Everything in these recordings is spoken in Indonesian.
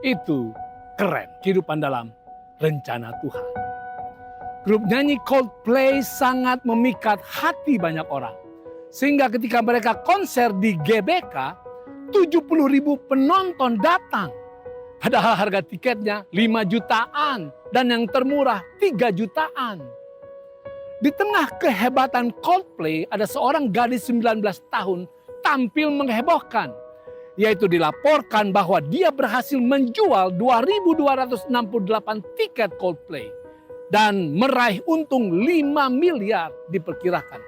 Itu keren, kehidupan dalam rencana Tuhan. Grup nyanyi Coldplay sangat memikat hati banyak orang. Sehingga ketika mereka konser di GBK, 70.000 penonton datang. Padahal harga tiketnya 5 jutaan dan yang termurah 3 jutaan. Di tengah kehebatan Coldplay ada seorang gadis 19 tahun tampil menghebohkan. Yaitu dilaporkan bahwa dia berhasil menjual 2.268 tiket Coldplay. Dan meraih untung 5 miliar diperkirakan.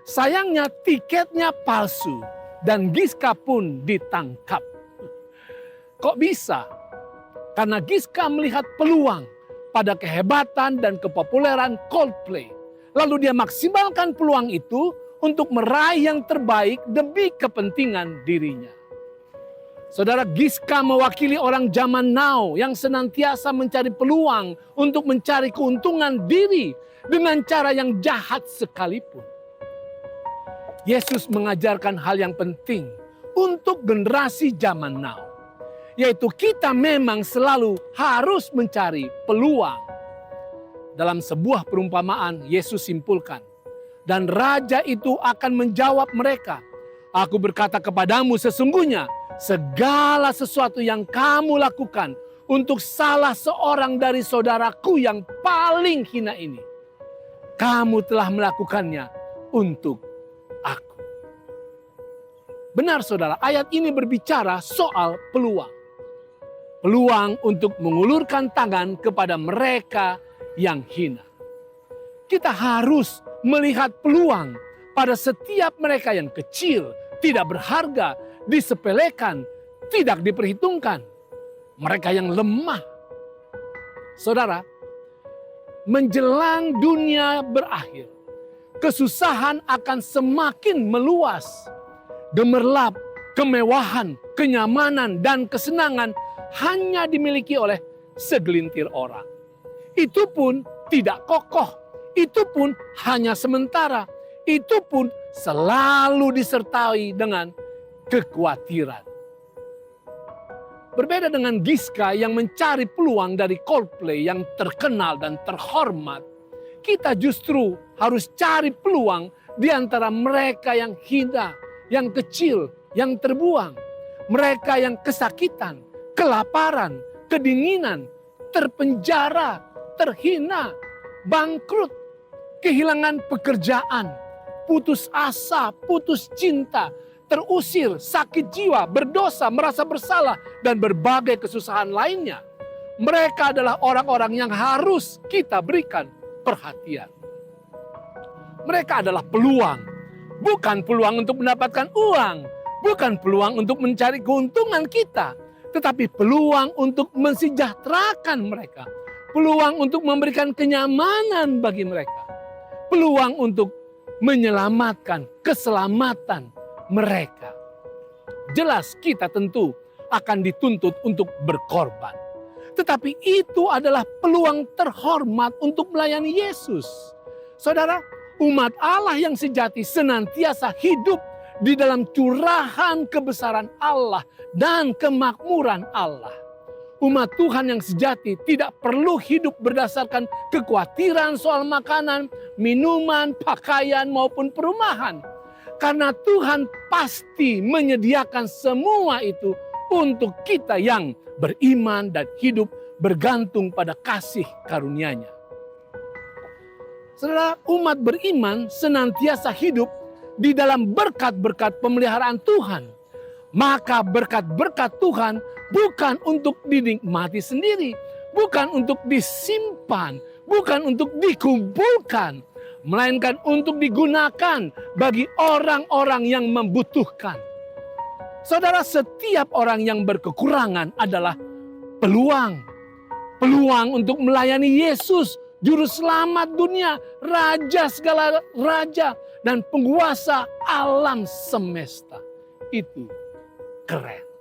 Sayangnya tiketnya palsu dan Giska pun ditangkap. Kok bisa? Karena Giska melihat peluang pada kehebatan dan kepopuleran Coldplay. Lalu dia maksimalkan peluang itu untuk meraih yang terbaik demi kepentingan dirinya. Saudara, Giska mewakili orang zaman now yang senantiasa mencari peluang untuk mencari keuntungan diri dengan cara yang jahat sekalipun. Yesus mengajarkan hal yang penting untuk generasi zaman now. Yaitu kita memang selalu harus mencari peluang. Dalam sebuah perumpamaan Yesus simpulkan. Dan raja itu akan menjawab mereka. Aku berkata kepadamu sesungguhnya segala sesuatu yang kamu lakukan untuk salah seorang dari saudaraku yang paling hina ini. Kamu telah melakukannya untuk aku. Benar saudara, ayat ini berbicara soal peluang. Peluang untuk mengulurkan tangan kepada mereka yang hina. Kita harus melihat peluang pada setiap mereka yang kecil, tidak berharga, disepelekan, tidak diperhitungkan. Mereka yang lemah. Saudara, menjelang dunia berakhir, kesusahan akan semakin meluas. Gemerlap, kemewahan, kenyamanan, dan kesenangan hanya dimiliki oleh segelintir orang. Itu pun tidak kokoh, itu pun hanya sementara, itu pun selalu disertai dengan kekhawatiran. Berbeda dengan Giska yang mencari peluang dari Coldplay yang terkenal dan terhormat, kita justru harus cari peluang di antara mereka yang hina, yang kecil, yang terbuang. Mereka yang kesakitan, kelaparan, kedinginan, terpenjara, terhina, bangkrut, kehilangan pekerjaan, putus asa, putus cinta, terusir, sakit jiwa, berdosa, merasa bersalah, dan berbagai kesusahan lainnya. Mereka adalah orang-orang yang harus kita berikan perhatian. Mereka adalah peluang, bukan peluang untuk mendapatkan uang, bukan peluang untuk mencari keuntungan kita, tetapi peluang untuk mensejahterakan mereka, peluang untuk memberikan kenyamanan bagi mereka, peluang untuk menyelamatkan keselamatan mereka. Jelas kita tentu akan dituntut untuk berkorban. Tetapi itu adalah peluang terhormat untuk melayani Yesus. Saudara, umat Allah yang sejati senantiasa hidup di dalam curahan kebesaran Allah dan kemakmuran Allah. Umat Tuhan yang sejati tidak perlu hidup berdasarkan kekhawatiran soal makanan, minuman, pakaian maupun perumahan. Karena Tuhan pasti menyediakan semua itu untuk kita yang beriman dan hidup bergantung pada kasih karunia-Nya. Saudara, umat beriman senantiasa hidup di dalam berkat-berkat pemeliharaan Tuhan. Maka berkat-berkat Tuhan bukan untuk dinikmati sendiri, bukan untuk disimpan, bukan untuk dikumpulkan, melainkan untuk digunakan bagi orang-orang yang membutuhkan. Saudara, setiap orang yang berkekurangan adalah peluang. Peluang untuk melayani Yesus, Juru Selamat dunia, Raja segala raja, dan penguasa alam semesta. Itu keren.